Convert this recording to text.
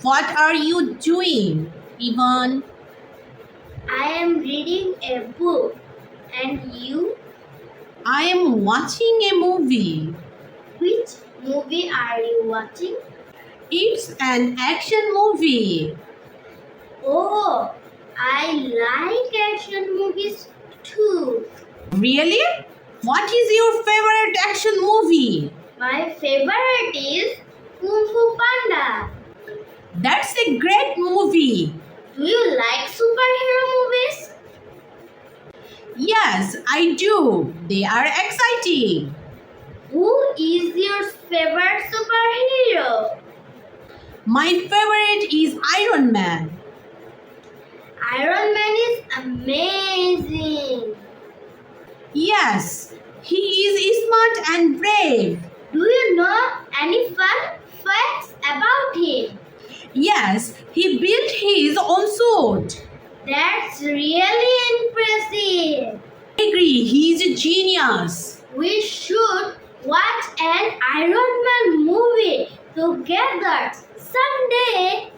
What are you doing, Ivan? I am reading a book. And you? I am watching a movie. Which movie are you watching? It's an action movie. Oh, I like action movies too. Really? What is your favorite action movie? My favorite is Kung Fu Panda. That's a great movie. Do you like superhero movies? Yes, I do. They are exciting. Who is your favorite superhero? My favorite is Iron Man. Iron Man is amazing. Yes, he is smart and brave. Do you know any fun facts about him? Yes, he built his own suit. That's really impressive. I agree, he is a genius. We should watch an Iron Man movie together someday.